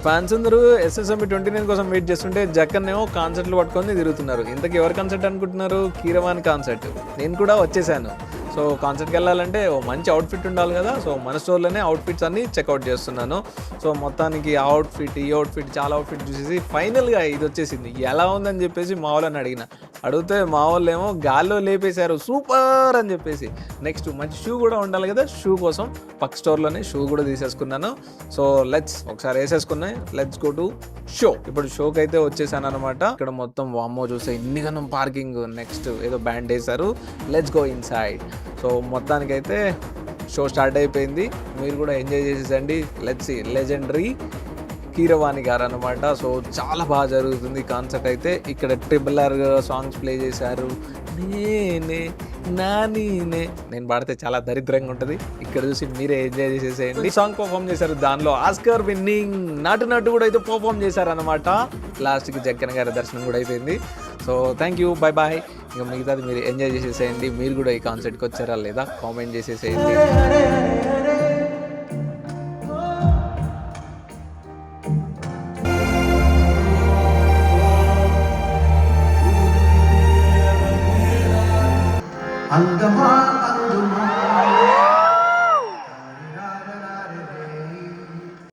Fans అందరూ SSMB 29 కోసం wait చేస్తుంటే జక్కన్ ఏమో కాన్సర్ట్లు పట్టుకొని తిరుగుతున్నారు. ఇంతకు ఎవరు కాన్సర్ట్ అనుకుంటున్నారు? కీరవాణి కాన్సర్ట్. నేను కూడా వచ్చేసాను. సో కాన్సర్ట్కి వెళ్ళాలంటే ఓ మంచి అవుట్ఫిట్ ఉండాలి కదా. సో మన స్టోర్లోనే అవుట్ఫిట్స్ అన్నీ చెక్అవుట్ చేస్తున్నాను. సో మొత్తానికి ఆ అవుట్ఫిట్ ఈ అవుట్ఫిట్ చాలా అవుట్ఫిట్ చూసేసి ఫైనల్గా ఇది వచ్చేసింది. ఎలా ఉందని చెప్పేసి మా వాళ్ళని అడిగితే మా వాళ్ళు ఏమో గాల్లో లేపేశారు సూపర్ అని చెప్పేసి. నెక్స్ట్ మంచి షూ కూడా ఉండాలి కదా. షూ కోసం పక్క స్టోర్లోనే షూ కూడా తీసేసుకున్నాను. సో ఒకసారి వేసేసుకున్నాయి. Let's go to show. ఇప్పుడు షోకి అయితే వచ్చేసాను అనమాట. ఇక్కడ మొత్తం వామ్మో చూస్తే ఇన్నిగనం పార్కింగ్. నెక్స్ట్ ఏదో బ్యాండ్ వేశారు. Let's go inside. So మొత్తానికైతే షో స్టార్ట్ అయిపోయింది. మీరు కూడా ఎంజాయ్ చేసేసండి. Let's see legendary Keeravani garu అనమాట. సో చాలా బాగా జరుగుతుంది కాన్సర్ట్ అయితే. ఇక్కడ ట్రిబులర్ సాంగ్స్ ప్లే చేశారు. నేనే నానీనే నేను పాడితే చాలా దరిద్రంగా ఉంటుంది. ఇక్కడ చూసి మీరే ఎంజాయ్ చేసేసేయండి. సాంగ్ పర్ఫామ్ చేశారు. దానిలో ఆస్కర్ విన్నింగ్ నాటు కూడా అయితే పర్ఫామ్ చేశారు అనమాట. లాస్ట్కి జక్కన్ గారి దర్శనం కూడా అయిపోయింది. So thank you, bye bye. ఇంకా మిగతాది మీరు ఎంజాయ్ చేసేసేయండి. మీరు కూడా ఈ కాన్సర్ట్కి వచ్చారా లేదా కామెంట్ చేసేసేయండి. अंगमा